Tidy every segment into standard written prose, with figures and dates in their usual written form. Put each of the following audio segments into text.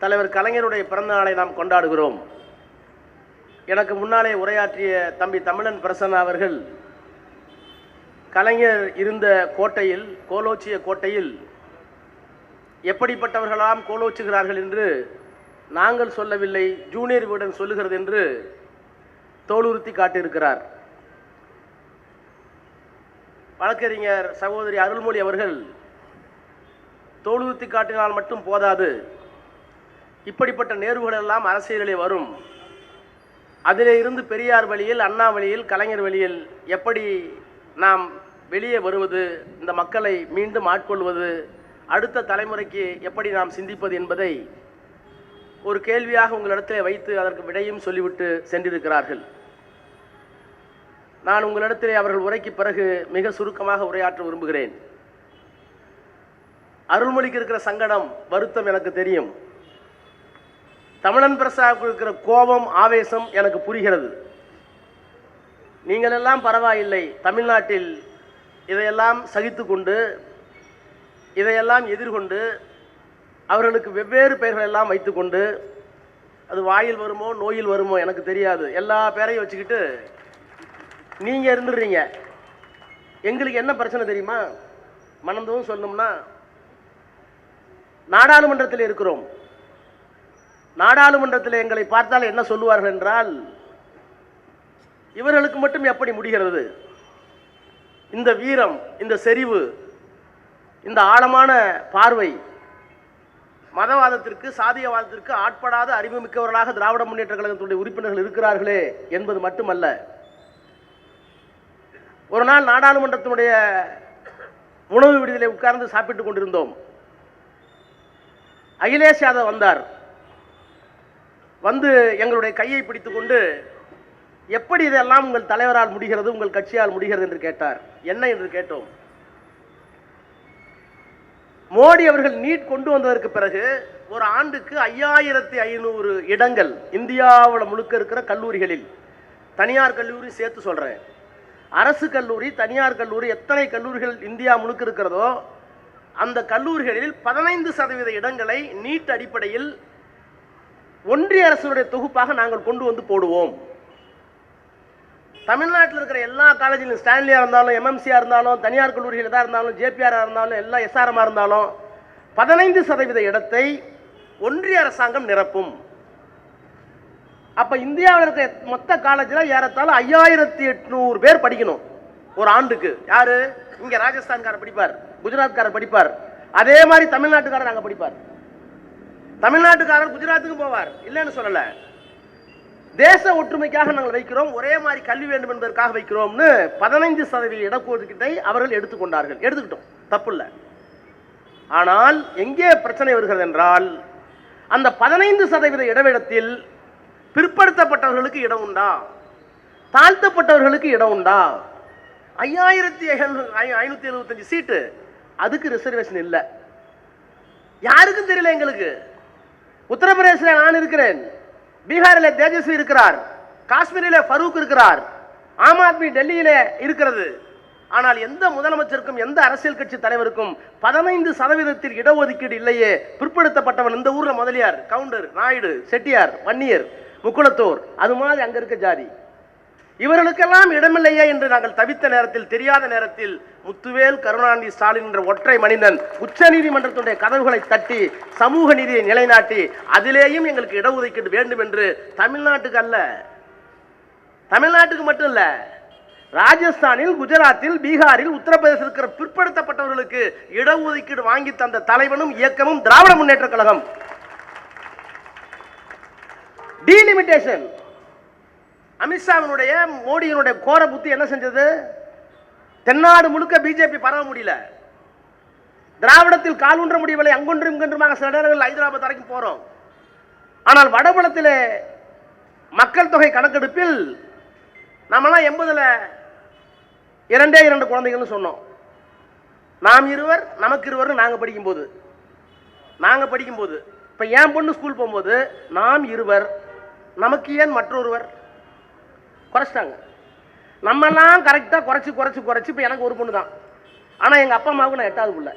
தலைவர் கலைஞருடைய பிறந்த நாளை நாம் கொண்டாடுகிறோம். எனக்கு முன்னாலே உரையாற்றிய தம்பி தமிழன் பிரசன்னா அவர்கள் கலைஞர் இருந்த கோட்டையில், கோலோச்சிய கோட்டையில் எப்படிப்பட்டவர்களாம் கோலோச்சுகிறார்கள் என்று நாங்கள் சொல்லவில்லை, ஜூனியர் வீடன் சொல்லுகிறது என்று தோலுறுத்தி காட்டியிருக்கிறார். வழக்கறிஞர் சகோதரி அருள்மொழி அவர்கள் தோலுறுத்தி காட்டினால் மட்டும் போதாது, இப்படிப்பட்ட நேர்வுகள் எல்லாம் அரசியலிலே வரும், அதிலே இருந்து பெரியார் வழியில், அண்ணா வழியில், கலைஞர் வழியில் எப்படி நாம் வெளியே வருவது, இந்த மக்களை மீண்டும் ஆட்கொள்வது, அடுத்த தலைமுறைக்கு எப்படி நாம் சிந்திப்பது என்பதை ஒரு கேள்வியாக உங்களிடத்திலே வைத்து அதற்கு விடையும் சொல்லிவிட்டு சென்றிருக்கிறார்கள். நான் உங்களிடத்திலே அவர்கள் உரைக்கு பிறகு மிக சுருக்கமாக உரையாற்ற விரும்புகிறேன். அருள்மொழிக்கு இருக்கிற சங்கடம், வருத்தம் எனக்கு தெரியும். தமிழன் பிரசாவுக்கு இருக்கிற கோபம், ஆவேசம் எனக்கு புரிகிறது. நீங்கள் எல்லாம் பரவாயில்லை, தமிழ்நாட்டில் இதையெல்லாம் சகித்து கொண்டு, இதையெல்லாம் எதிர்கொண்டு, அவர்களுக்கு வெவ்வேறு பெயர்கள் எல்லாம் வைத்துக்கொண்டு, அது வாயில் வருமோ நோயில் வருமோ எனக்கு தெரியாது, எல்லா பேரையும் வச்சுக்கிட்டு நீங்கள் இருந்துடுறீங்க. எங்களுக்கு என்ன பிரச்சனை தெரியுமா? மனந்தவும் சொல்லணும்னா, நாடாளுமன்றத்தில் இருக்கிறோம். நாடாளுமன்றத்தில் எங்களை பார்த்தால் என்ன சொல்லுவார்கள் என்றால், இவர்களுக்கு மட்டும் எப்படி முடிகிறது? இந்த வீரம், இந்த செறிவு, இந்த ஆழமான பார்வை, மதவாதத்திற்கு, சாதியவாதத்திற்கு ஆட்படாத அறிவுமிக்கவர்களாக திராவிட முன்னேற்ற கழகத்துடைய உறுப்பினர்கள் இருக்கிறார்களே என்பது மட்டுமல்ல. ஒரு நாள் நாடாளுமன்றத்தினுடைய உணவு விடுதியிலே உட்கார்ந்து சாப்பிட்டுக் கொண்டிருந்தோம். அகிலேஷ் யாதவ் வந்தார். வந்து எங்களுடைய கையை பிடித்து கொண்டு, எப்படி இதெல்லாம் உங்கள் தலைவரால் முடிகிறது, உங்கள் கட்சியால் முடிகிறது என்று கேட்டார். என்ன என்று கேட்டோம். மோடி அவர்கள் நீட் கொண்டு வந்ததற்கு பிறகு ஒரு ஆண்டுக்கு 5500 இடங்கள் இந்தியாவில் முழுக்க இருக்கிற கல்லூரிகளில், தனியார் கல்லூரி சேர்த்து சொல்றேன், அரசு கல்லூரி, தனியார் கல்லூரி, எத்தனை கல்லூரிகள் இந்தியா முழுக்க இருக்கிறதோ அந்த கல்லூரிகளில் 15% இடங்களை நீட் அடிப்படையில் ஒன்றிய அரசுடைய தொகுப்பாக நாங்கள் கொண்டு வந்து போடுவோம். தமிழ்நாட்டில் இருக்கிற எல்லா காலேஜிலும், ஸ்டான்லியா இருந்தாலும், எம்எம்சியா இருந்தாலும், தனியார் கல்லூரிகள் எதாக இருந்தாலும், ஜேபிஆர் இருந்தாலும், எல்லா எஸ்ஆர்எம்ஆ இருந்தாலும் 15% இடத்தை ஒன்றிய அரசாங்கம் நிரப்பும். அப்ப இந்தியாவில் இருக்க மொத்த காலேஜில் ஏறத்தாழ 5800 பேர் படிக்கணும் ஒரு ஆண்டுக்கு. யாரு? இங்க ராஜஸ்தான்காரர் படிப்பார், குஜராத்காரர் படிப்பார், அதே மாதிரி தமிழ்நாட்டுக்காரர் அங்க படிப்பார். தமிழ்நாட்டுக்காரர் குஜராத்துக்கு போவார், இல்லைன்னு சொல்லல. தேச ஒற்றுமைக்காக நாங்கள் வைக்கிறோம், ஒரே மாதிரி கல்வி வேண்டும் என்பதற்காக வைக்கிறோம்னு 15% இடஒதுக்கீட்டை அவர்கள் எடுத்துக்கொண்டார்கள். எடுத்துக்கிட்டோம், தப்பு இல்லை. ஆனால் எங்கே பிரச்சனை வருகிறது என்றால், அந்த 15% இடவிடத்தில் பிற்படுத்தப்பட்டவர்களுக்கு இடம் உண்டா, தாழ்த்தப்பட்டவர்களுக்கு இடம் உண்டா? 5575 சீட்டு, அதுக்கு ரிசர்வேஷன் இல்லை. யாருக்கும் தெரியல. எங்களுக்கு உத்தரப்பிரதேசில் நான் இருக்கிறேன், பீகாரில் தேஜஸ்வி இருக்கிறார், காஷ்மீரில் ஃபரூக் இருக்கிறார், ஆம் ஆத்மி டெல்லியிலே இருக்கிறது. ஆனால் எந்த முதலமைச்சருக்கும், எந்த அரசியல் கட்சி தலைவருக்கும் 15% இடஒதுக்கீடு இல்லையே. பிற்படுத்தப்பட்டவன் இந்த ஊர்ல முதலியார், கவுண்டர், நாயுடு, செட்டியார், வன்னியர், முக்குளத்தோர், அது மாதிரி அங்க இருக்க ஜாதி. இவர்களுக்கெல்லாம் இடமில்லையே என்று நாங்கள் தவித்த நேரத்தில், தெரியாத நேரத்தில், முத்துவேல் கருணாநிதி ஸ்டாலின் என்ற ஒற்றை மனிதன் உச்ச நீதிமன்றத்துடைய கதவுகளை தட்டி சமூக நீதியை நிலைநாட்டி, அதிலேயும் எங்களுக்கு இடஒதுக்கீடு வேண்டும் என்று, தமிழ்நாட்டுக்கு அல்ல, தமிழ்நாட்டுக்கு மட்டும் இல்ல, ராஜஸ்தானில், குஜராத்தில், பீகாரில், உத்தரப்பிரதேசத்தில் இருக்கிற பிற்படுத்தப்பட்டவர்களுக்கு இடஒதுக்கீடு வாங்கி தந்த தலைவனும் இயக்கமும் திராவிட முன்னேற்ற கழகம். டீலிமிட்டேஷன். அமித்ஷாவினுடைய, மோடியினுடைய கோர புத்தி என்ன செஞ்சது? தென்னாடு முழுக்க பிஜேபி பரவ முடியல, திராவிடத்தில் கால் ஊன்ற முடியவில்லை. அங்கொன்றும் இங்கொன்றுமாக சில நேரங்கள் ஹைதராபாத் வரைக்கும் போறோம். ஆனால் வடபுலத்திலே மக்கள் தொகை கணக்கெடுப்பில் நம்மளாம் 80ல் 2 குழந்தைகள்னு சொன்னோம். நாம் இருவர், நமக்கு இருவர். நாங்கள் படிக்கும்போது இப்போ என் பொண்ணு ஸ்கூல் போகும்போது நாம் இருவர், நமக்கு ஏன் மற்றொருவர் குறைச்சிட்டாங்க. நம்மெல்லாம் கரெக்டாக குறைச்சி இப்போ எனக்கு ஒரு பொண்ணு தான். ஆனால் எங்கள் அப்பா அம்மாவுக்கு நான் 8வது பிள்ளை.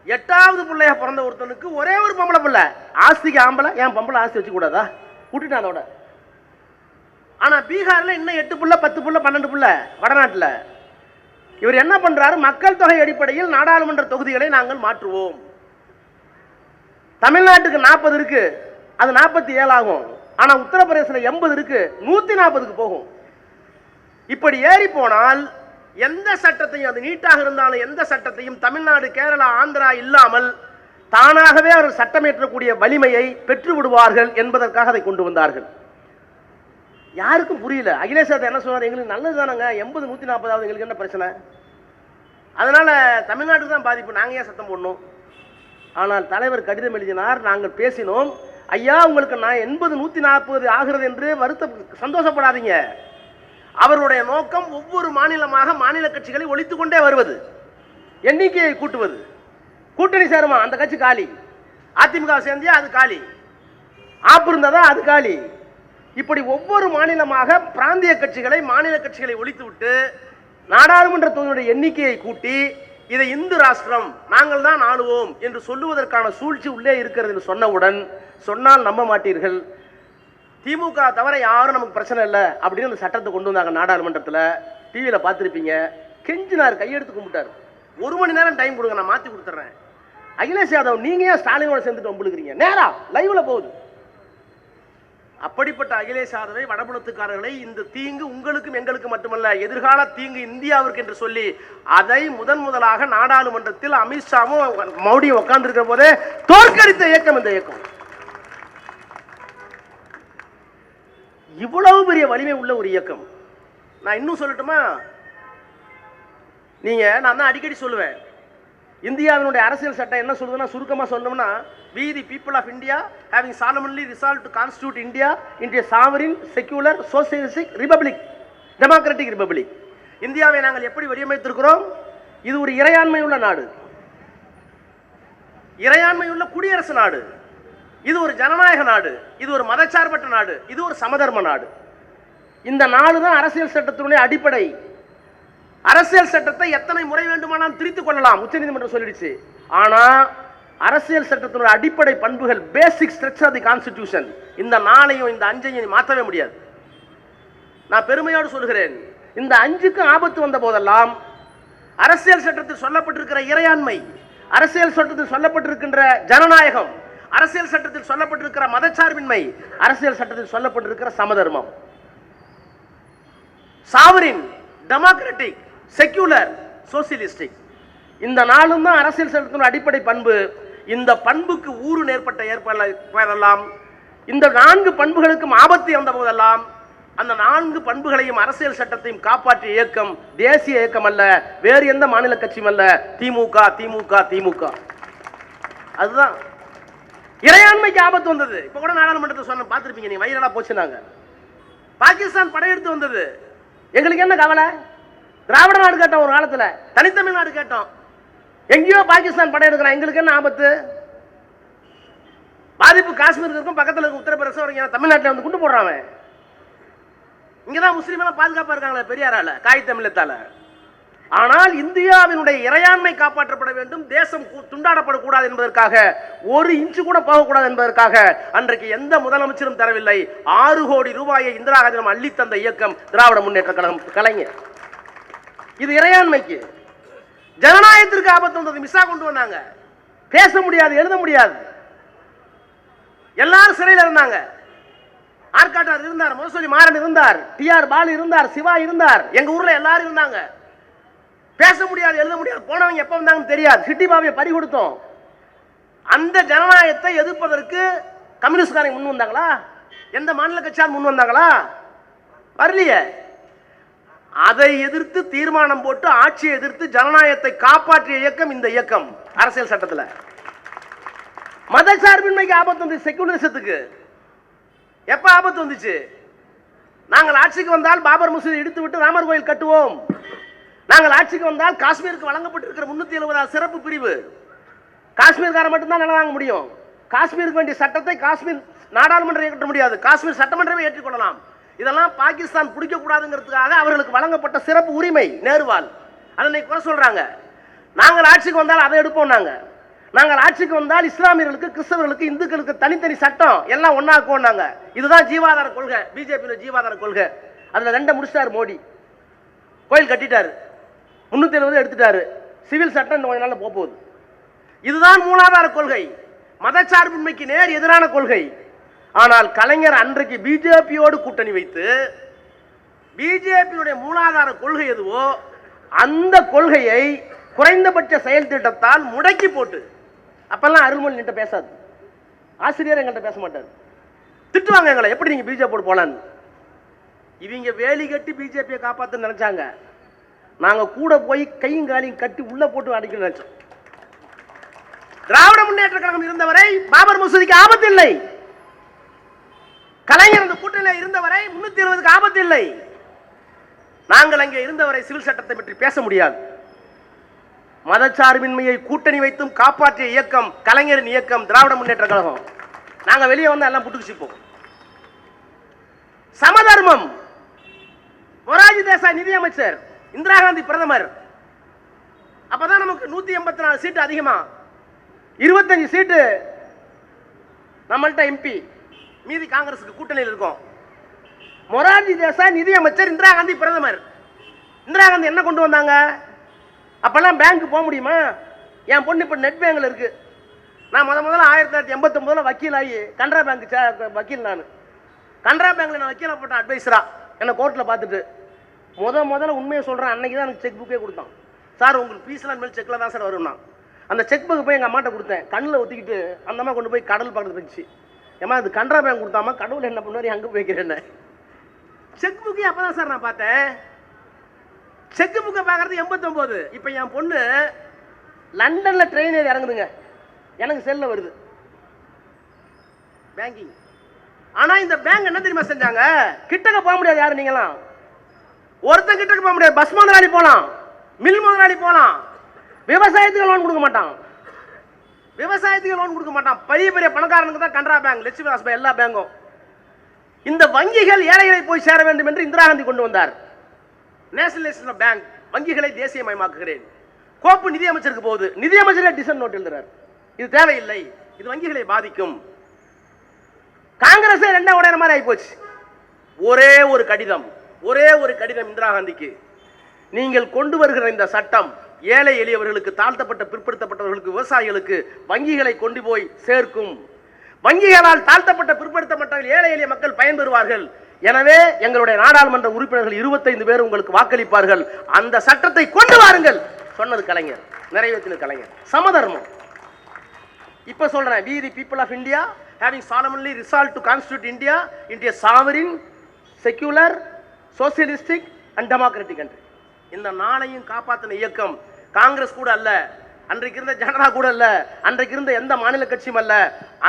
8வது பிள்ளையா பிறந்த ஒருத்தனுக்கு ஒரே ஒரு பொம்பளை பிள்ளை, ஆஸ்திக்கு ஆம்பளை, ஏன் பொம்பளை ஆஸ்தி வச்சு கூடாதா? விட்டுட்டான் அதோட. ஆனா பீகார்ல இன்னும் 8 பிள்ளை 10 பிள்ளை 12 பிள்ளை வடநாட்டில். இவர் என்ன பண்றாரு? மக்கள் தொகை அடிப்படையில் நாடாளுமன்ற தொகுதிகளை நாங்கள் மாற்றுவோம். தமிழ்நாட்டுக்கு 40 இருக்கு, அது 47 ஆகும். ஆனா உத்தரப்பிரதேசத்தில் 80 இருக்கு, 140க்கு போகும். இப்படி ஏறி போனால் எந்த சட்டத்தையும், அது நீட்டாக இருந்தாலும் எந்த சட்டத்தையும் தமிழ்நாடு, கேரளா, ஆந்திரா இல்லாமல் தானாகவே அவர்கள் சட்டமேற்றக்கூடிய வலிமையை பெற்று விடுவார்கள் என்பதற்காக அதை கொண்டு வந்தார்கள். யாருக்கும் புரியல. அகிலேஷ் யாதவ் என்ன சொன்னார்? எங்களுக்கு நல்லது தானங்க, 80 140, எங்களுக்கு என்ன பிரச்சனை? அதனால தமிழ்நாட்டுக்கு தான் பாதிப்பு, நாங்கள் ஏன் சத்தம் போடணும்? ஆனால் தலைவர் கடிதம் எழுதினார், நாங்கள் பேசினோம். ஐயா, உங்களுக்கு நான் 80 140 ஆகிறது என்று சந்தோஷப்படாதீங்க. அவருடைய நோக்கம் ஒவ்வொரு மாநிலமாக மாநில கட்சிகளை ஒழித்துக் கொண்டே வருவது, எண்ணிக்கையை கூட்டுவது. கூட்டணி சேருமா அந்த கட்சி காலி, அதிமுக சேர்ந்தியா அது காலி, ஆப்பு இருந்ததா அது காலி. இப்படி ஒவ்வொரு மாநிலமாக பிராந்திய கட்சிகளை மாநில கட்சிகளை ஒழித்துவிட்டு நாடாளுமன்ற தொகுதியுடைய எண்ணிக்கையை கூட்டி இதை இந்து ராஷ்டிரம் நாங்கள் தான் ஆளுவோம் என்று சொல்லுவதற்கான சூழ்ச்சி உள்ளே இருக்கிறது என்று சொன்னவுடன், சொன்னால் நம்ப மாட்டீர்கள், திமுக தவிர யாரும் நமக்கு பிரச்சனை இல்லை அப்படின்னு அந்த சட்டத்தை கொண்டு வந்தாங்க நாடாளுமன்றத்தில். டிவியில் பார்த்துருப்பீங்க. கெஞ்சினார், கையெடுத்து கும்பிட்டார். 1 மணி நேரம் டைம் கொடுங்க, நான் மாற்றி கொடுத்துட்றேன். அகிலேஷ் யாதவ், நீங்க ஏன் ஸ்டாலினோட சேர்ந்துட்டு ஒம்புழுக்கிறீங்க? நேரா லைவ்ல போகுது. அப்படிப்பட்ட அகிலேஷ் யாதவை, வடபுலத்துக்காரர்களை, இந்த தீங்கு உங்களுக்கும் எங்களுக்கு மட்டுமல்ல, எதிர்கால தீங்கு இந்தியாவிற்கு என்று சொல்லி அதை முதலாக நாடாளுமன்றத்தில் அமித்ஷாவும் மோடியும் உட்கார்ந்து இருக்கிற போதே தோற்கடித்த இயக்கம் இந்த இயக்கம். இவ்வளவு பெரிய வலிமை உள்ள ஒரு இயக்கம். நான் இன்னும் சொல்லட்டுமா? நான் தான் அடிக்கடி சொல்லுவேன், இந்தியாவினுடைய அரசியல் சட்டம் என்ன சொல்லுதுன்னா, சுருக்கமாக சொன்னோம்னா, we the people of India having solemnly resolved to constitute India into a sovereign, secular, socialistic republic, democratic republic. இந்தியாவை நாங்கள் எப்படி வடிவமைத்திருக்கிறோம்? இது ஒரு இறையாண்மை உள்ள நாடு, இறையாண்மை உள்ள குடியரசு நாடு, இது ஒரு ஜனநாயக நாடு, இது ஒரு மதச்சார்பற்ற நாடு, இது ஒரு சமதர்ம நாடு. இந்த நாடு தான் அரசியல் சட்டத்தினுடைய அடிப்படை. அரசியல் சட்டத்தை எத்தனை முறை வேண்டுமானால் திரித்துக் கொள்ளலாம், உச்சநீதிமன்றம் சொல்லிடுச்சு. ஆனா அரசியல் சட்டத்தினுடைய அடிப்படை பண்புகள், basic structure of the constitution, இந்த நாளையும் இந்த 5ஐயும் மாற்றவே முடியாது. நான் பெருமையோடு சொல்கிறேன், இந்த 5க்கு ஆபத்து வந்த போதெல்லாம் அரசியல் சட்டத்தில் சொல்லப்பட்டிருக்கிற இறையாண்மை, அரசியல் சட்டத்தில் சொல்லப்பட்டிருக்கின்ற ஜனநாயகம், அரசியல் சட்டத்தில் சொல்லப்பட்டிருக்கிற மதச்சார்பின்மை, அரசியல் சட்டத்தில் சொல்லப்பட்டிருக்கிற சமதர்மம், சாவரின், டெமோக்ராட்டிக், செக்யூலர், சோசியலிஸ்டிக், இந்த நாளும் தான் அரசியல் சட்டத்தின் அடிப்படை பண்பு. இந்த பண்புக்கு ஊறு நேர்பட்ட ஏற்படலாம், இந்த 4 பண்புகளுக்கும் ஆபத்து வந்த போதெல்லாம் அந்த 4 பண்புகளையும் அரசியல் சட்டத்தையும் காப்பாற்றிய இயக்கம் தேசிய இயக்கம் அல்ல, வேறு எந்த மாநில கட்சியும் அல்ல, திமுக திமுக திமுக. அதுதான் இறையாண்மைக்கு ஆபத்து வந்தது. இப்ப கூட நாடாளுமன்றத்தை சொன்ன பார்த்திருப்பீங்க, நீங்க வைரலா போச்சுனாங்க. பாகிஸ்தான் படையெடுத்து வந்தது, எங்களுக்கு என்ன கவலை? திராவிட நாடு கேட்டோம், ஒரு காலத்துல தனித்தமிழ் நாடு கேட்டோம், எங்கேயோ பாகிஸ்தான் படையெடுக்கிறான், எங்களுக்கு என்ன ஆபத்து? பாதிப்பு காஷ்மீருக்கு இருக்கும், பக்கத்தில் இருக்கும் உத்தரப்பிரதேசம், தமிழ்நாட்டில் வந்து கொண்டு போடுறாங்க. இங்கதான் முஸ்லீம் எல்லாம் பாதுகாப்பா இருக்காங்களே பெரியாரால, காய் தமிழத்தால. ஆனால் இந்தியாவினுடைய இறையாண்மை காப்பாற்றப்பட வேண்டும், தேசம் துண்டாடப்படக்கூடாது என்பதற்காக, 1 இன்ச்சு கூட போகக்கூடாது என்பதற்காக அன்றைக்கு எந்த முதலமைச்சரும் தரவில்லை. 6 கோடி ரூபாயை இந்திரா காந்தியிடம் அள்ளி தந்த இயக்கம் திராவிட முன்னேற்ற கழகம், கலைஞர். இது இறையாண்மைக்கு. ஜனநாயகத்திற்கு ஆபத்து வந்தது, மிஸ்ஸா கொண்டு வந்தாங்க. பேச முடியாது, எழுத முடியாது, எல்லாரும் சிறையில் இருந்தாங்க. ஆர்காட்டார் இருந்தார், முரசொலி மாறன் இருந்தார், டிஆர் பாலு இருந்தார், சிவா இருந்தார், எங்க ஊர்ல எல்லாரும் இருந்தாங்க. பேச முடியாது, எழுத முடியாது, போனவங்க எப்ப வந்தாங்கன்னு தெரியாது. சிட்டி பாபியை பறி கொடுத்தோம். அந்த ஜனநாயகத்தை எதிர்ப்பதற்கு கம்யூனிஸ்ட்காரங்க முன் வந்தாங்களா? எந்த மாநில கட்சியால் முன் வந்தாங்களா? வரலையே. அதை எதிர்த்து தீர்மானம் போட்டு ஆட்சியை எதிர்த்து ஜனநாயகத்தை காப்பாற்றிய இயக்கம் இந்த இயக்கம். அரசியல் சட்டத்தில் மதச்சார்பின்மைக்கு ஆபத்து வந்து, செக்குலரிசத்துக்கு எப்ப ஆபத்து வந்துச்சு? நாங்கள் ஆட்சிக்கு வந்தால் பாபர் மசூதி இடித்து விட்டு ராமர் கோயில் கட்டுவோம். நாங்கள் ஆட்சிக்கு வந்தால் காஷ்மீருக்கு வழங்கப்பட்டிருக்கிற 370 சிறப்பு பிரிவு, காஷ்மீர்காரன் மட்டும்தான் நிலம் வாங்க முடியும். காஷ்மீருக்கு வேண்டிய சட்டத்தை காஷ்மீர் நாடாளுமன்றம் ஏற்ற முடியாது, காஷ்மீர் சட்டமன்றமே ஏற்றுக்கொள்ளலாம். இதெல்லாம் பாகிஸ்தான் பிடிக்க கூடாதுங்கிறதுக்காக அவர்களுக்கு வழங்கப்பட்ட சிறப்பு உரிமை, நேருவால். அதை குறை சொல்றாங்க. நாங்கள் ஆட்சிக்கு வந்தால் அதை எடுப்போம். நாங்க நாங்கள் ஆட்சிக்கு வந்தால் இஸ்லாமியர்களுக்கு, கிறிஸ்தவர்களுக்கு, இந்துக்களுக்கு தனித்தனி சட்டம் எல்லாம் ஒன்னாக்குவோம். இதுதான் ஜீவாதார கொள்கை, பிஜேபி ஜீவாதார கொள்கை. அதுல 2 முடிச்சிட்டாரு மோடி. கோயில் கட்டிட்டாரு, 370 எடுத்துட்டாரு. சிவில் சட்டம் கொஞ்ச நாள்ல போகுது. இதுதான் மூலாதார கொள்கை, மதச்சார்பின்மைக்கு நேர் எதிரான கொள்கை. ஆனால் கலைஞர் அன்றைக்கு பிஜேபியோடு கூட்டணி வைத்து பிஜேபியுடைய மூலாதார கொள்கை எதுவோ அந்த கொள்கையை குறைந்தபட்ச செயல் திட்டத்தால் முடக்கி போட்டு, அப்பெல்லாம் அருள்மொழி என்கிட்ட பேசாது, ஆசிரியர் எங்கள்கிட்ட பேச மாட்டார், திட்டுவாங்க எங்களை, எப்படி நீங்க பிஜேபி போலான்னு. இவங்க வேலி கட்டி பிஜேபியை காப்பாத்து நினைச்சாங்க. நாங்க கூட போய் கையும் காலையும் கட்டி உள்ள போட்டு அடிக்க நினைச்சோம். திராவிட முன்னேற்ற கழகம் இருந்தவரை பாபர் மசூதிக்கு ஆபத்து இல்லை. கலைஞர் அந்த கூட்டணியில் இருந்தவரை 370க்கு ஆபத்து இல்லை. நாங்கள் அங்கே இருந்தவரை சிவில் சட்டத்தை பற்றி பேச முடியாது. மதச்சார்பின்மையை கூட்டணி வைத்தும் காப்பாற்றிய இயக்கம் கலைஞரின் இயக்கம், திராவிட முன்னேற்ற கழகம். நாங்க வெளியே வந்து எல்லாம் புட்டுக்குச்சிப்போம். சமதர்மம், மொரார்ஜி தேசாய் நிதியமைச்சர், இந்திரா காந்தி பிரதமர். அப்பதான் நமக்கு 184 சீட்டு அதிகமா, 25 சீட்டு நம்மள்ட்ட எம்பி, மீதி காங்கிரஸுக்கு கூட்டணியில் இருக்கும். மொரார்ஜி தேசாய் நிதியமைச்சர், இந்திரா காந்தி பிரதமர். இந்திரா காந்தி என்ன கொண்டு வந்தாங்க? அப்பெல்லாம் பேங்க் போக முடியுமா? என் பொண்ணு இப்ப நெட் பேங்க்ல இருக்கு. நான் முதல்ல 1989 வக்கீல் ஆகி கனரா பேங்க் வக்கீல். நான் கனரா பேங்க்ல நான் வக்கீலா போட்டேன், அட்வைசரா. என்ன கோர்ட்ல பார்த்துட்டு முதல்ல உண்மையை சொல்றேன், அன்னைக்கு தான் எனக்கு செக் புக்கே கொடுத்தான். சார் உங்களுக்கு ஃபீஸ்லாம் மேல் செக்ல தான் சார் வரும்னா. அந்த செக் புக்கு போய் எங்க அம்மாட்ட கொடுத்தேன், கண்ணில் ஒத்திக்கிட்டு அந்த அம்மா கொண்டு போய் கடல் பக்கத்துல வச்சு, ஏமா அது கனரா பேங்க் கொடுத்தாமா, கடவுள் என்ன பண்ணுவாரு, அங்கே போய்க்கிறேன். செக் புக்கு அப்பதான் சார் நான் பார்த்தேன். செக் புக்கை பார்க்கறது 89. இப்ப என் பொண்ணு லண்டன்ல ட்ரெயின் ஏறி இறங்குதுங்க, எனக்கு செல்ல வருது பேங்கிங். ஆனா இந்த பேங்க் என்ன தெரியுமா செஞ்சாங்க? கிட்டக்க போக முடியாது. யாரு நீங்களாம் ஒருத்தன் கிட்டக்க போக முடியாது. பஸ் முதலாளி போலாம், மில் முதலாளி போலாம், விவசாயத்துக்கு லோன் கொடுக்க மாட்டான். விவசாயத்துக்கு லோன் கொடுக்க மாட்டான். பெரிய பெரிய பணக்காரனுக்கு தான் கனரா பேங்க், லட்சுமி விலாஸ், எல்லா பேங்கும். இந்த வங்கிகள் ஏழைகளை போய் சேர வேண்டும் என்று இந்திரா காந்தி கொண்டு வந்தார். நேஷனலைசேஷன் ஆஃப் பேங்க், வங்கிகளை தேசியமயமாக்குகிறேன். கோப்பு நிதியமைச்சருக்கு போகுது, நிதியமைச்சரே டிசன் நோட் எழுதுறார், இது தேவையில்லை, இது வங்கிகளை பாதிக்கும். காங்கிரஸே 2 உடையிற மாதிரி ஆகி போச்சு. ஒரே ஒரு கடிதம் இந்திரா காந்திக்கு, நீங்கள் கொண்டு வருகிற இந்த சட்டம் ஏழை எளியவர்களுக்கு, தாழ்த்தப்பட்ட பிற்படுத்தப்பட்டவர்களுக்கு, விவசாயிகளுக்கு வங்கிகளை கொண்டு போய் சேர்க்கும். வங்கிகளால் தாழ்த்தப்பட்ட பிற்படுத்தப்பட்ட ஏழை எளிய மக்கள் பயன்பெறுவார்கள். எனவே எங்களுடைய நாடாளுமன்ற உறுப்பினர்கள் 25 பேர் உங்களுக்கு வாக்களிப்பார்கள். அந்த சட்டத்தை கொண்டு வாருங்கள் சொன்னது கலைஞர், நிறைவேற்றினது கலைஞர். சமதர்மம். இப்ப சொல்றேன், we the people of India having solemnly resolved to constitute India into a sovereign, secular, socialistic and democratic country. இந்த நாளையும் காப்பாற்றின இயக்கம் காங்கிரஸ் கூட அல்ல, அன்றைக்கு இருந்த ஜனதா கூட அல்ல, அன்றைக்கு இருந்த எந்த மாநில கட்சியும் அல்ல.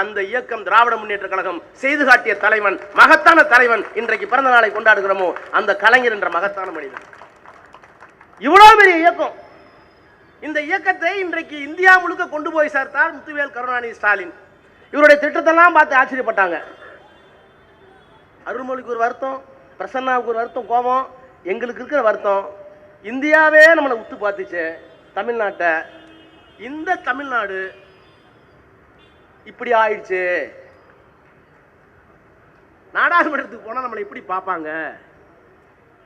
அந்த இயக்கம் திராவிட முன்னேற்ற கழகம் செய்து காட்டிய தலைவன், மகத்தான தலைவன். இன்றைக்கு பிறந்த நாளை கொண்டாடுகிறோமோ அந்த கலைஞர் என்ற மகத்தான மனிதன். இவ்வளவு பெரிய இயக்கம். இந்த இயக்கத்தை இன்றைக்கு இந்தியா முழுக்க கொண்டு போய் சேர்த்தார் முத்துவேல் கருணாநிதி ஸ்டாலின். இவருடைய திட்டத்தெல்லாம் பார்த்து ஆச்சரியப்பட்டாங்க. அருள்மொழிக்கு ஒரு வருத்தம், பிரசன்னாவுக்கு ஒரு வருத்தம், கோபம். எங்களுக்கு இருக்கிற வருத்தம், இந்தியாவே நம்மளை உத்து பார்த்துச்சு, தமிழ்நாட்டை. இந்த தமிழ்நாடு இப்படி ஆயிடுச்சு. நாடாளுமன்றத்துக்கு போனா நம்மளை இப்படி பார்ப்பாங்க.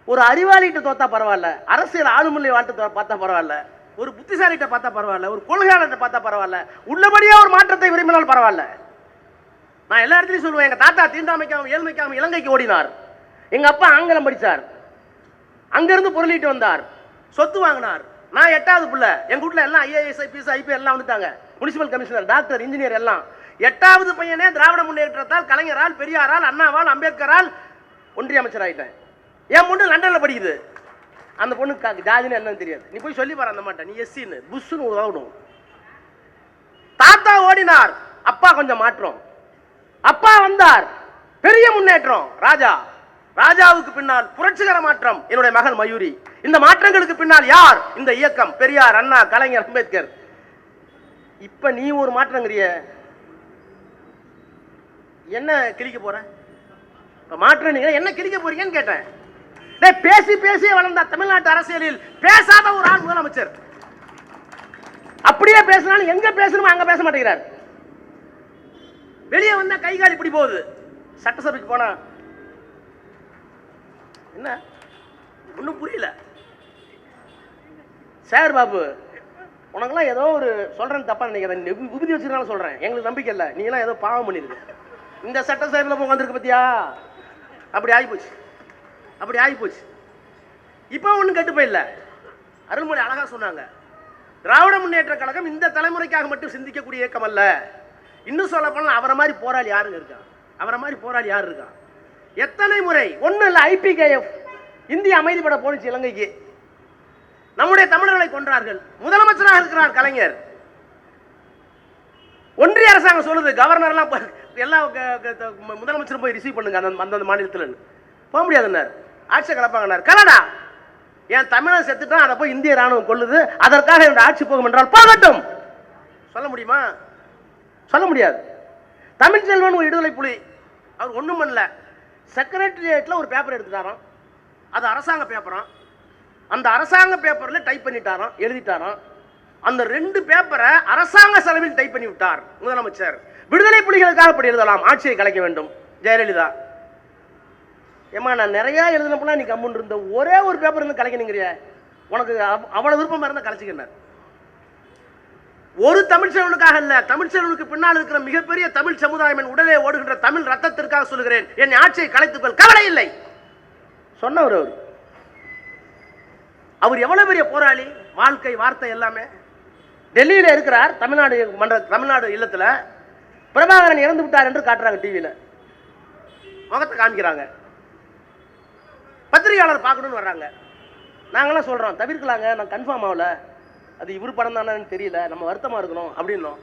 ஒரு அறிவாளிகிட்ட தோத்தா பரவாயில்ல, அரசியல் ஆளுமொழி வாழ்த்து பார்த்தா பரவாயில்ல, ஒரு புத்திசாலிகிட்ட பார்த்தா பரவாயில்ல, ஒரு கொள்கையாளர்கிட்ட பார்த்தா பரவாயில்ல, உள்ளபடியா ஒரு மாற்றத்தை விரும்பினால் பரவாயில்ல. நான் எல்லா இடத்துலையும் சொல்லுவேன், எங்க தாத்தா தீண்டாமைக்காம ஏழ்மைக்காம இலங்கைக்கு ஓடினார். எங்க அப்பா ஆங்கிலம் படிச்சார், அங்கிருந்து பொருளிட்டு வந்தார், சொத்து வாங்கினார். நான் 8வது பிள்ளை. எங்க வீட்டுல எல்லாம் ஐஏஎஸ், ஐபிஎஸ், ஐபிஎஸ் எல்லாம் வந்துட்டாங்க, முனிசிபல் கமிஷனர், டாக்டர், இன்ஜினியர் எல்லாம். 8வது பையனே திராவிட முன்னேற்றத்தால், கலைஞரால், பெரியாரால், அண்ணாவால், அம்பேத்கரால் ஒன்றிய அமைச்சர் ஆயிட்டேன். என் பொண்ணு லண்டன்ல படிக்குது. அந்த பொண்ணு ஜாதின்னு என்னன்னு தெரியாது. நீ போய் சொல்லி பாரு அந்த மாட்டேன், நீ எஸ்சின்னு புஷ்னு உதவணும். தாத்தா ஓடினார், அப்பா கொஞ்சம் மாற்றம். அப்பா வந்தார், பெரிய முன்னேற்றம். ராஜாவுக்கு பின்னால் புரட்சிகர மாற்றம், என்னுடைய மகன் மயூரி. இந்த மாற்றங்களுக்கு பின்னால் யார்? இந்த இயக்கம், பெரியார், அண்ணா, கலைஞர், அம்பேத்கர். இப்ப நீ ஒரு மாற்றங்கிறிய, என்ன கிழிக்க போற? மாற்றம் என்ன கிழிக்க போறீங்கன்னு கேட்டேன். பேசி பேசியே வளர்ந்த தமிழ்நாட்டு அரசியலில் பேசாத ஒரு ஆள் முதலமைச்சர். அப்படி அப்படியே பேசினாலும் எங்க பேசணுமோ அங்க பேச மாட்டேங்கிறார். வெளியே வந்தா கை கால் இப்படி போகுது. சட்டசபைக்கு போனா என்ன ஒன்றும் புரியல. சார் பாபு உனக்கெல்லாம் ஏதோ ஒரு சொல்றேன்னு தப்பா நினைக்கிறேன், விபூதி வச்சிருக்காலும் சொல்றேன், எங்களுக்கு நம்பிக்கை இல்லை, நீ எல்லாம் ஏதோ பாவம் பண்ணிருக்கு. இந்த சட்டசபையில் போய் வந்திருக்கு பத்தியா, அப்படி ஆகிப்போச்சு, அப்படி ஆகிப்போச்சு. இப்போ ஒன்றும் கெட்டு போயில்ல. அருள்மொழி அழகா சொன்னாங்க, திராவிட முன்னேற்ற கழகம் இந்த தலைமுறைக்காக மட்டும் சிந்திக்கக்கூடிய இயக்கம் அல்ல. இன்னும் சொல்ல போனால் அவரை மாதிரி போராளி யாருங்க இருக்கா? அவரை மாதிரி போராளி யாரு இருக்கா? எத்தனை முறை ஒன்றும் இல்லை, IPKF இந்திய அமைதிப்பட போனிச்சு இலங்கைக்கு, நம்முடைய தமிழர்களை கொன்றார்கள். முதலமைச்சராக இருக்கிறார் கலைஞர். ஒன்றிய அரசாங்கம் சொல்லுது கவர்னர் எல்லாம் எல்லா முதலமைச்சரும் போய் ரிசீவ் பண்ணுங்க அந்த மாநிலத்தில். போக முடியாதுன்னார், ஆட்சியை கலப்பாங்கன்னார். கனடா என் தமிழன் செத்துட்டான், அதை போய் இந்திய ராணுவம் கொள்ளுது, அதற்காக என்னுடைய ஆட்சி போகும் என்றால் போகட்டும். சொல்ல முடியுமா? சொல்ல முடியாது. தமிழ்ச்செல்வன் ஒரு விடுதலை புலி, அவர் ஒன்றும் பண்ணல. செக்ரட்டரியேட்டில் ஒரு பேப்பர் எடுத்துட்டாராம், அது அரசாங்க பேப்பராம். அந்த அரசாங்க பேப்பரில் டைப் பண்ணிட்டாராம், எழுதிட்டாராம். அந்த 2 பேப்பரை அரசாங்க செலவில் டைப் பண்ணி விட்டார் முதலமைச்சர். விடுதலை புலிகளுக்காக அப்படி எழுதலாம், ஆட்சியை கலைக்க வேண்டும். ஜெயலலிதா ஏமா நான் நிறைய எழுதினப்பெல்லாம் நீ கம்முன்னு இருந்த, ஒரே ஒரு பேப்பர் இருந்து கலைக்கணுங்கிறிய, உனக்கு அவ்வளவு விருப்பம் இருந்தால் கலைச்சிக்கினார். ஒரு தமிழ்ச்செல்வனுக்காக இல்ல, தமிழ்ச்செல்வனுக்கு பின்னால் இருக்கிற மிகப்பெரிய தமிழ் சமுதாயம், என் உடலே ஓடுகின்ற தமிழ் ரத்தத்திற்காக சொல்லுகிறேன், என் ஆட்சியை கலைத்துக்கொள், கவலை இல்லை சொன்னவர். அவர் எவ்வளவு பெரிய போராளி, வாழ்க்கை வார்த்தை எல்லாமே. டெல்லியில இருக்கிறார், தமிழ்நாடு இல்லத்துல பிரபாகரன் இறந்து விட்டார் என்று காட்டுறாங்க டிவியில, முகத்தை காமிக்கிறாங்க. பத்திரிகையாளர் பார்க்கணும்னு வர்றாங்க. நாங்களாம் சொல்றோம் தவிர்க்கலாங்க, நான் கன்ஃபார்ம் ஆகல, அது இவர் படம் தானு தெரியல, நம்ம வருத்தமா இருக்கணும் அப்படின்னோம்.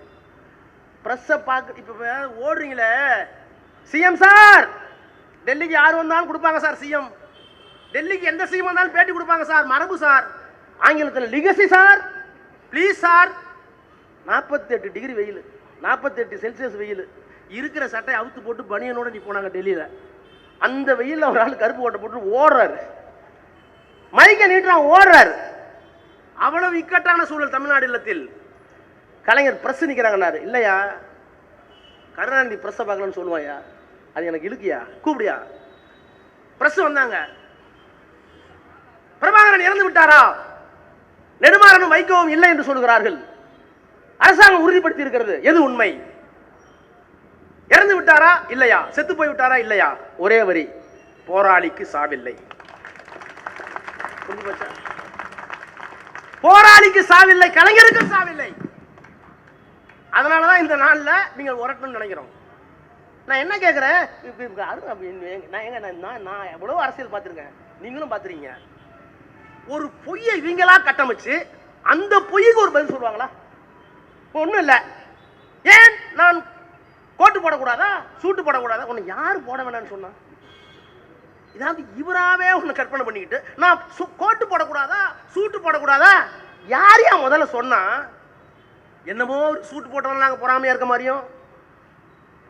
பிரஸ்ஸை பார்க்க இப்ப ஓடுறீங்களே, சிஎம் சார் டெல்லிக்கு யார் வந்தாலும் கொடுப்பாங்க சார், சிஎம் டெல்லிக்கு எந்த சிஎம் வந்தாலும் பேட்டி கொடுப்பாங்க சார், மரபு சார், ஆங்கிலத்தில் legacy sir, please sir. 48 degree வெயில், 48 செல்சியஸ் வெயில், இருக்கிற சட்டை அவுத்து போட்டு பனியனோட நீ போனாங்க டெல்லியில. அந்த வெயில் ஒரு ஆள் கருப்பு ஓட்டை போட்டு ஓடுறாரு, மைக்க நீட்டுறான் ஓடுறாரு. அவ்வளவு இக்கட்டான சூழல் தமிழ்நாடு இல்லத்தில். கலைஞர் பிரஸ் நிக்கிறாங்கன்னாரு, இல்லையா கருணாநிதி பிரஸ் பார்க்கலன்னு சொல்லுவாயா, அது எனக்கு இழுக்கியா, கூப்பிடியா. பிரஸ் வந்தாங்க, பிரபாகரன் இறந்து விட்டாரா, நெடுமாறனும் வைக்கவும் இல்லை என்று சொல்கிறார்கள், அரசாங்கம் உறுதிப்படுத்தி இருக்கிறது, எது உண்மை? இறந்து விட்டாரா இல்லையா, செத்து போய் விட்டாரா இல்லையா? ஒரே வரி, போராளிக்கு சாவில்லை. போராளிக்கு சாவில்லை, கலைஞருக்கு சாவில்லை. அதனாலதான் இந்த நாள்ல நீங்கள் உரட்டணும்னு நினைக்கிறோம். நான் என்ன கேட்கிறேன், நான் எவ்வளவு அரசியல் பார்த்திருக்கேன், நீங்களும் பார்த்திருக்கீங்க. ஒரு பொய்யை இவங்களா கட்டமைச்சு அந்த பொய்க்கு ஒரு பதில் சொல்லுவாங்களா? ஒண்ணும் இல்ல, ஏன் நான் கோட்டு போடக்கூடாதா, சூட்டு போடக்கூடாதா, உன்னை யாரு போட வேணாம்னு சொன்னா? இதாவது இவராவே ஒண்ணு கற்பனை பண்ணிக்கிட்டு நான் கோட்டு போடக்கூடாதா, சூட்டு போடக்கூடாதா, யாரையா முதல்ல சொன்னா? என்னமோ சூட்டு போட்டவங்க நாங்க பொறாமையா இருக்க மாதிரியும்.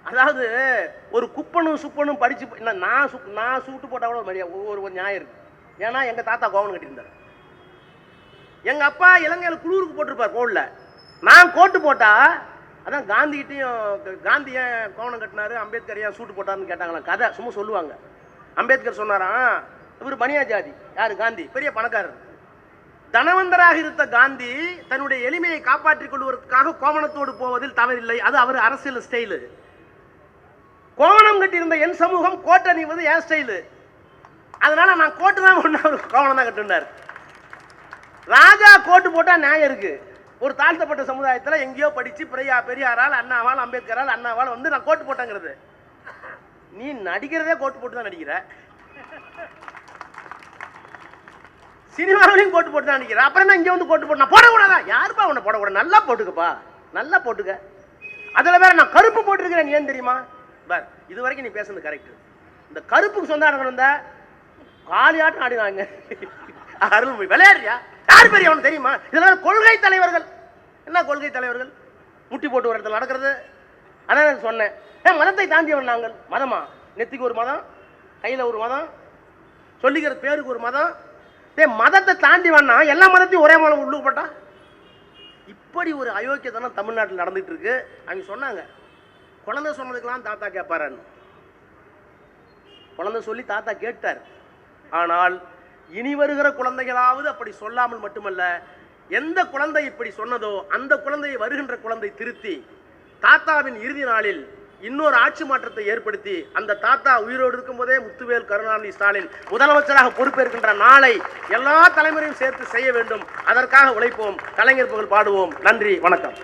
அதாவது ஒரு குப்பனும் சுப்பனும் படிச்சு நான் சூட்டு போட்டா கூட மாதிரியா ஒரு நியாயம் இருக்கு. ஏன்னா எங்க தாத்தா கோவணம் கட்டியிருந்தார், எங்க அப்பா இலங்கையில் குளூருக்கு போட்டிருப்பார் கோவில்ல. நான் கோட்டு போட்டா, அதான் காந்திகிட்டையும் காந்தி ஏன் கோவணம் கட்டினாரு, அம்பேத்கர் ஏன் சூட்டு போட்டாருன்னு கேட்டாங்களா, கதை சும்மா சொல்லுவாங்க. அம்பேத்கர் சொன்னாராம், இவர் பனியா ஜாதி, யாரு காந்தி பெரிய பணக்காரர், தனவந்தராக இருந்த காந்தி தன்னுடைய எளிமையை காப்பாற்றிக் கொள்வதற்காக கோவணத்தோடு போவதில் தவறில்லை, அது அவர் அரசியல் ஸ்டைலு. கோவணம் கட்டியிருந்த என் சமூகம் கோட்டை அணிவது என் ஸ்டைலு, அதனால நான் கோட்டு தான் கோவணம் தான் கட்டுனார். ராஜா கோட்டு போட்டா நியாயம் இருக்கு. ஒரு தாழ்த்தப்பட்ட சமுதாயத்தில் எங்கேயோ படிச்சு பெரியாரால் அண்ணாவால் அம்பேத்கரால் அண்ணாவால் வந்து நான் கோட்டு போட்டேங்கிறது. நீ நடிக்கிறதே கோட்டு போட்டு தான் நடிக்கிற, சினிமாவிலையும் கோட்டு போட்டு தான் நடிக்கிற, அப்புறம் என்ன இங்க வந்து கோட்டு போட்டு நான் போடக்கூடாதா? யாருப்பா உன்னை போடக்கூடாது, நல்லா போட்டுக்கப்பா, நல்லா போட்டுக்க. அதுல வேற நான் கருப்பு போட்டிருக்கிறேன், ஏன் தெரியுமா? பார், இது வரைக்கும் நீ பேசுறது கரெக்ட். இந்த கருப்புக்கு சொந்தம் வந்த காலியாட்டம் ஆடினாங்க, அருள் விளையாடுறியா, யார் பெரிய அவனு தெரியுமா? இதெல்லாம் கொள்கை தலைவர்கள். என்ன கொள்கை தலைவர்கள்? முட்டி போட்டு ஒரு இடத்துல நடக்கிறது. அதான் சொன்னேன், மதத்தை தாண்டியவன் நாங்கள். மதமா? நெத்திக்கு ஒரு மதம், கையில ஒரு மதம், சொல்லிக்கிற பேருக்கு ஒரு மதம். மதத்தை தாண்டி வேணா எல்லா மதத்தையும் ஒரே மதம் உள்ளுக்கு போட்டா இப்படி ஒரு அயோக்கியத்தனம் தமிழ்நாட்டில் நடந்துட்டு இருக்கு. அவங்க சொன்னாங்க, குழந்தை சொன்னதுக்கெல்லாம் தாத்தா கேட்பாரன்னு. குழந்தை சொல்லி தாத்தா கேட்டார். ஆனால் இனி வருகிற குழந்தைகளாவது அப்படி சொல்லாமல் மட்டுமல்ல, எந்த குழந்தை இப்படி சொன்னதோ அந்த குழந்தையை வருகின்ற குழந்தை திருத்தி தாத்தாவின் இறுதி நாளில் இன்னொரு ஆட்சி மாற்றத்தை ஏற்படுத்தி அந்த தாத்தா உயிரோடு இருக்கும் போதே முத்துவேல் கருணாநிதி ஸ்டாலின் முதலமைச்சராக பொறுப்பேற்கின்ற நாளை எல்லா தலைமுறையும் சேர்த்து செய்ய வேண்டும். அதற்காக உழைப்போம். கலைஞர் புகழ் பாடுவோம். நன்றி, வணக்கம்.